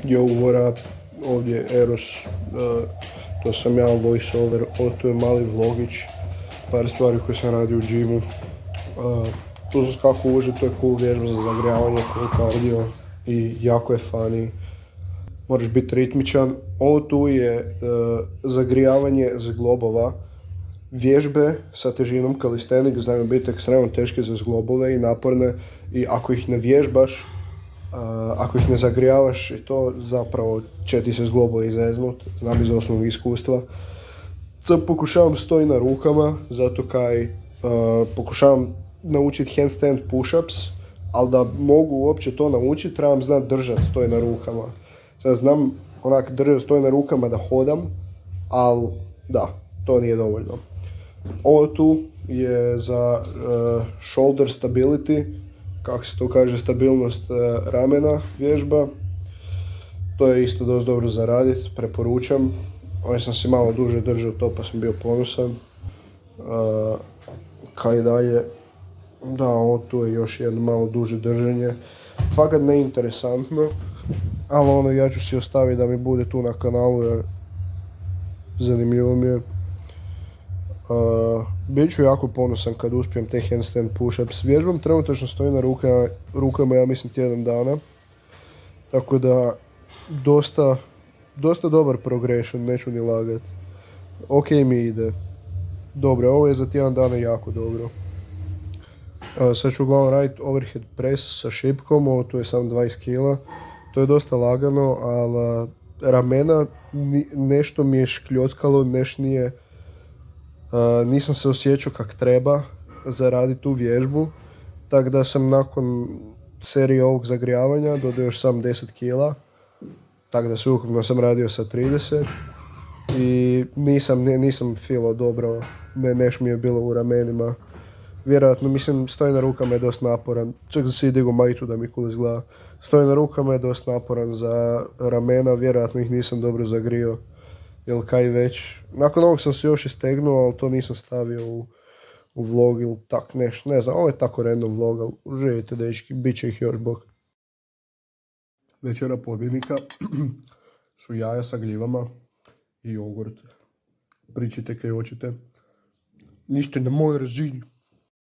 Jovora, ovdje Eros, to sam ja voiceover, to je mali vlogić, par stvari koje sam radio u gymu. Tu sam skakao uže, to je cool vježba za zagrijavanje, cool kardio i jako je funny. Moraš biti ritmičan. Ovo tu je zagrijavanje zglobova. Vježbe sa težinom calisthenics znaju biti ekstremno teške za zglobove i naporne i ako ih ne vježbaš, ako ih ne zagrijavaš, to zapravo će ti se zglobovi izeznut, znam iz osnovnog iskustva. Sad pokušavam stoji na rukama, zato kaj pokušavam naučiti handstand push-ups, ali da mogu uopće to naučiti, trebam znati držati stoj na rukama. Sad znam onak držati stoj na rukama da hodam, ali da, to nije dovoljno. Ovo tu je za shoulder stability, kako se to kaže, stabilnost ramena vježba. To je isto dosta dobro za raditi, preporučam. Ovdje sam si malo duže držao to pa sam bio ponosan. Kaj dalje? Da, ovo tu je još jedno malo duže držanje. Fakat neinteresantno, ali ja ću si ostaviti da mi bude tu na kanalu jer zanimljivo mi je. Bit ću jako ponosan kad uspijem te handstand push-ups. Vježbam trenutačno stoji na rukama, ja mislim tjedan dana. Tako da, dosta dobar progression, neću ni lagat. Ok mi ide. Dobro, ovo je za tjedan dana jako dobro. Sad ću uglavnom raditi overhead press sa šipkom, ovo tu je samo 20 kg. To je dosta lagano, ali ramena nešto mi je škljockalo, nisam se osjećao kak treba za raditi tu vježbu. Tako da sam nakon serije ovog zagrijavanja dodao još sam 10 kg. Tako da sveukupno sam radio sa 30. I nisam feelao dobro, neš mi je bilo u ramenima. Vjerojatno, mislim, stoji na rukama je dosta naporan. Čak da si digu majicu da mi cool izgleda. Stoji na rukama je dosta naporan za ramena, vjerojatno ih nisam dobro zagrio. Ili kaj već. Nakon ovog sam se još istegnuo, ali to nisam stavio u vlog ili tak nešto. Ne znam, ovo je tako random vlog, ali uživajte dečki, bit će ih još bok. Večera pobjednika su jaja sa gljivama i jogurt. Pričajte kaj hoćete. Ništa na mojoj razini.